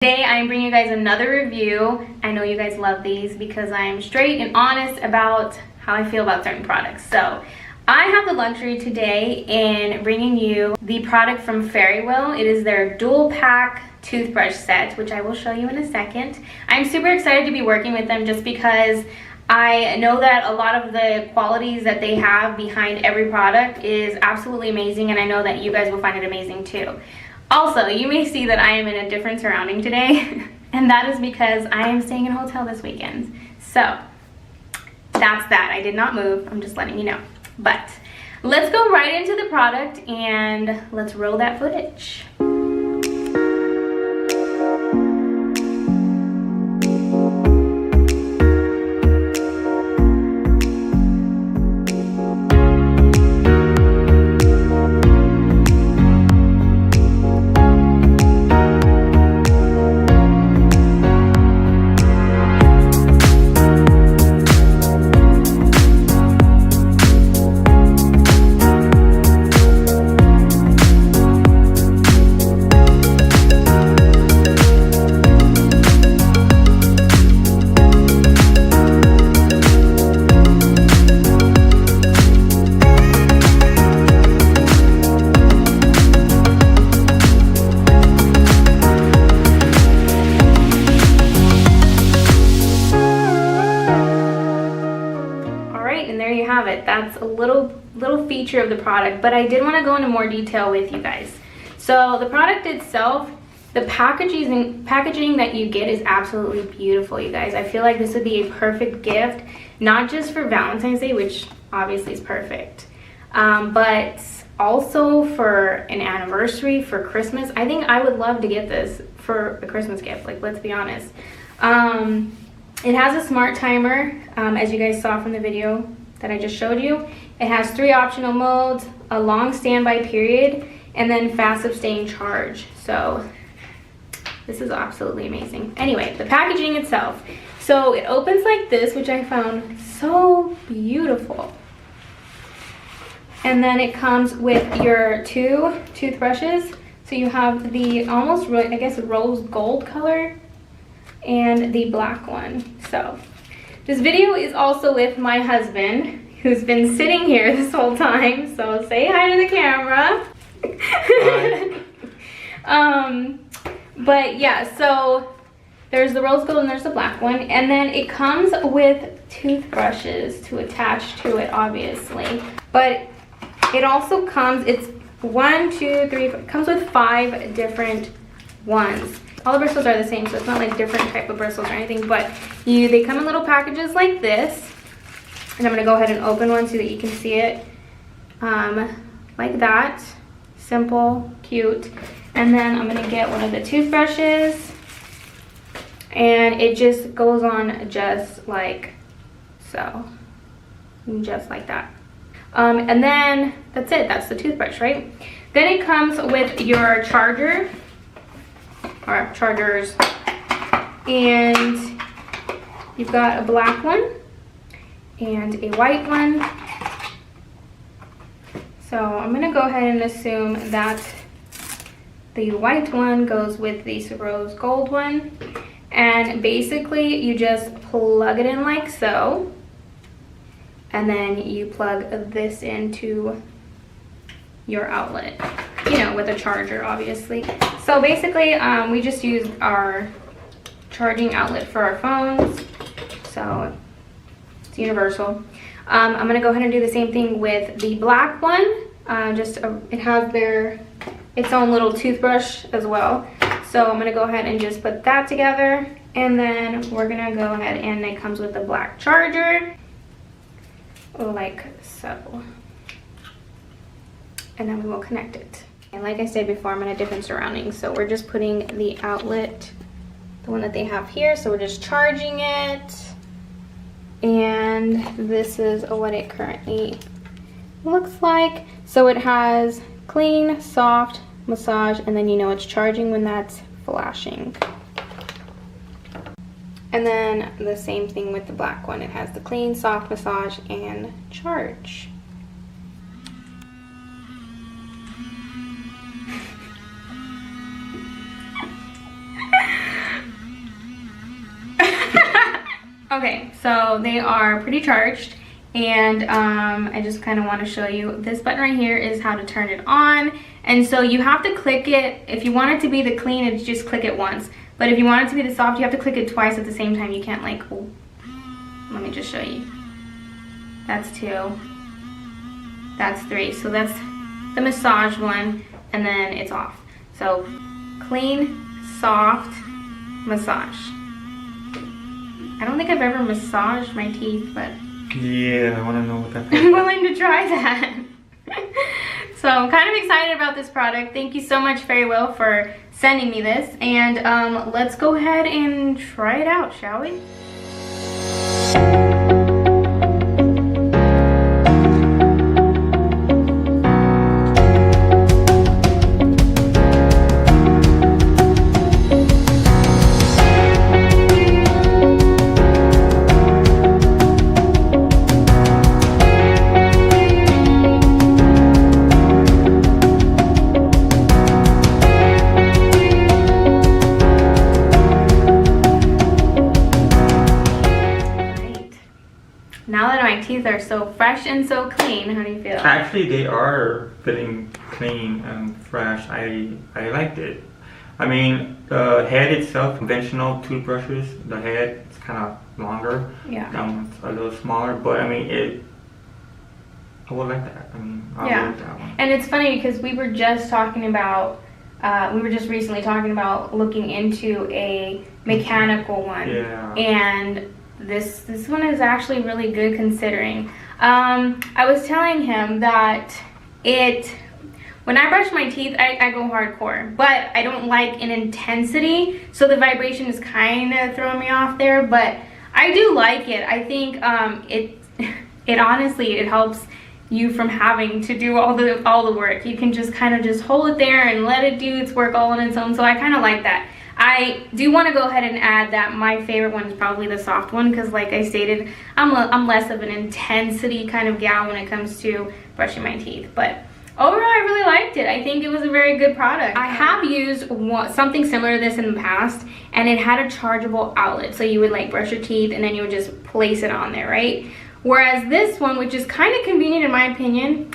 Today I'm bringing you guys another review. I know you guys love these because I'm straight and honest about how I feel about certain products. So I have the luxury today in bringing you the product from Fairywill. It is their dual pack toothbrush set, which I will show you in a second. I'm super excited to be working with them just because I know that a lot of the qualities that they have behind every product is absolutely amazing, and I know that you guys will find it amazing too. Also, you may see that I am in a different surrounding today, and that is because I am staying in a hotel this weekend. So that's that. I did not move. I'm just letting you know. But let's go right into the product and let's roll that footage. That's a little feature of the product, but I did want to go into more detail with you guys. So the product itself, the packaging that you get is absolutely beautiful, you guys. I feel like this would be a perfect gift, not just for Valentine's Day, which obviously is perfect, but also for an anniversary, for Christmas. I think I would love to get this for a Christmas gift, like, let's be honest. It has a smart timer, as you guys saw from the video that I just showed you. It has 3 optional modes, a long standby period, and then fast sustained charge. So this is absolutely amazing. Anyway, the packaging itself. So it opens like this, which I found so beautiful. And then it comes with your 2 toothbrushes. So you have the almost, I guess, rose gold color and the black one. So this video is also with my husband, who's been sitting here this whole time. So say hi to the camera. Hi. But yeah, so there's the rose gold and there's the black one. And then it comes with toothbrushes to attach to it, obviously. But it also comes, it's 1, 2, 3, it comes with 5 different ones. All the bristles are the same, so it's not like different type of bristles or anything, but they come in little packages like this. And I'm gonna go ahead and open one so that you can see it. Like that. Simple, cute. And then I'm gonna get one of the toothbrushes. And it just goes on just like so. Just like that. And then that's it, that's the toothbrush, right? Then it comes with your charger. Or chargers, and you've got a black one and a white one. So I'm gonna go ahead and assume that the white one goes with the rose gold one, and basically you just plug it in like so, and then you plug this into your outlet, you know, with a charger, obviously. So basically, we just used our charging outlet for our phones, so it's universal. I'm gonna go ahead and do the same thing with the black one. It has its own little toothbrush as well. So I'm gonna go ahead and just put that together, and then we're gonna go ahead, and it comes with the black charger, like so. And then we will connect it. And like I said before, I'm in a different surrounding, so we're just putting the outlet, the one that they have here, so we're just charging it. And this is what it currently looks like. So it has clean, soft, massage, and then you know it's charging when that's flashing. And then the same thing with the black one. It has the clean, soft, massage, and charge. Okay, so they are pretty charged, and I just kind of want to show you. This button right here is how to turn it on, and so you have to click it. If you want it to be the clean, it's just click it once, but if you want it to be the soft, you have to click it twice at the same time. You can't like, oh, let me just show you. That's 2, that's 3, so that's the massage one, and then it's off. So clean, soft, massage. I don't think I've ever massaged my teeth, but yeah, I want to know what that I'm willing to try that. So I'm kind of excited about this product. Thank you so much, Fairywill, for sending me this, and let's go ahead and try it out, shall we? Now that my teeth are so fresh and so clean, how do you feel? Actually, they are feeling clean and fresh. I liked it. I mean, the head itself, conventional toothbrushes, the head is kind of longer. Yeah. That one's a little smaller, but I mean, I would like that. I mean, I yeah. would like that one. And it's funny because we were just talking about, we were just recently talking about looking into a mechanical one. Yeah. And this one is actually really good considering. I was telling him that when I brush my teeth, I go hardcore, but I don't like an intensity, so the vibration is kind of throwing me off there, but I do like it. I think it honestly, it helps you from having to do all the work. You can just kind of just hold it there and let it do its work all on its own, so I kind of like that. I do want to go ahead and add that my favorite one is probably the soft one, because like I stated, I'm less of an intensity kind of gal when it comes to brushing my teeth, but overall I really liked it. I think it was a very good product. I have used something similar to this in the past, and it had a chargeable outlet, so you would like brush your teeth and then you would just place it on there, right? Whereas this one, which is kind of convenient in my opinion,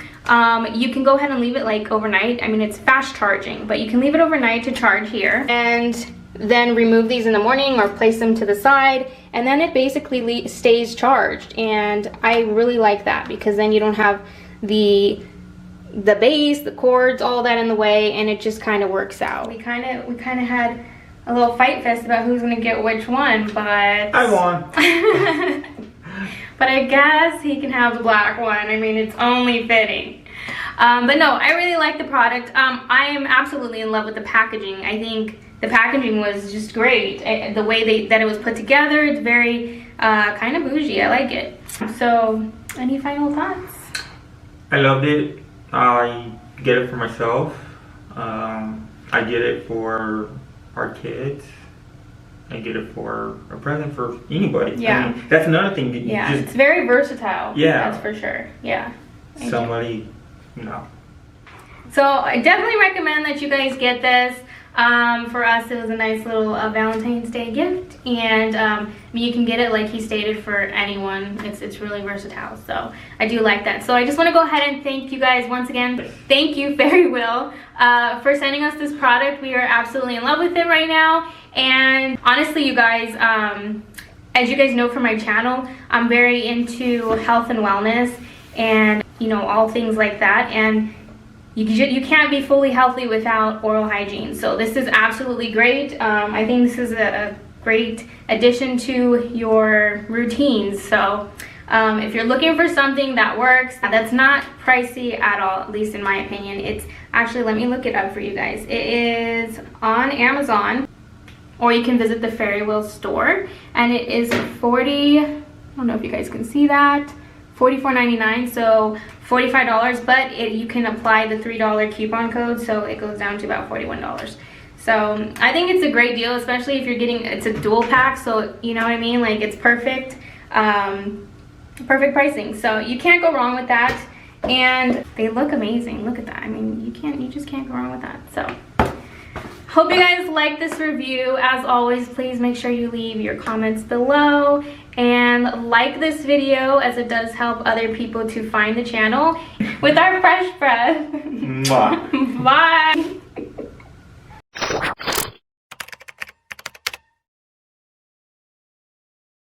you can go ahead and leave it like overnight. I mean, it's fast charging, but you can leave it overnight to charge here and then remove these in the morning or place them to the side, and then it basically stays charged. And I really like that because then you don't have the base, the cords, all that in the way, and it just kind of works out. We kind of had a little fight fest about who's gonna get which one, but I won. But I guess he can have the black one. I mean, it's only fitting. But no, I really like the product. I am absolutely in love with the packaging. I think the packaging was just great. The way that it was put together, it's very kind of bougie. I like it. So, any final thoughts? I loved it. I get it for myself. I get it for our kids. I get it for a present for anybody. Yeah. I mean, that's another thing. Yeah, it's very versatile. Yeah. That's for sure. Yeah. Somebody, you know. So I definitely recommend that you guys get this. For us, it was a nice little Valentine's Day gift, and you can get it, like he stated, for anyone. It's really versatile, so I do like that. So I just want to go ahead and thank you guys once again. Thank you, Fairywill, for sending us this product. We are absolutely in love with it right now, and honestly, you guys, as you guys know from my channel, I'm very into health and wellness, and you know, all things like that, and you can't be fully healthy without oral hygiene. So this is absolutely great. I think this is a great addition to your routines. So if you're looking for something that works, that's not pricey at all, at least in my opinion. It's actually, let me look it up for you guys. It is on Amazon, or you can visit the Fairywill store, and it is I don't know if you guys can see that, $44.99, so $45, but you can apply the $3 coupon code, so it goes down to about $41. So I think it's a great deal, especially if you're getting, it's a dual pack, so you know what I mean, like it's perfect, perfect pricing. So you can't go wrong with that, and they look amazing. Look at that. I mean, you just can't go wrong with that. So Hope you guys like this review. As always, please make sure you leave your comments below and like this video, as it does help other people to find the channel with our fresh breath. Mwah. Bye.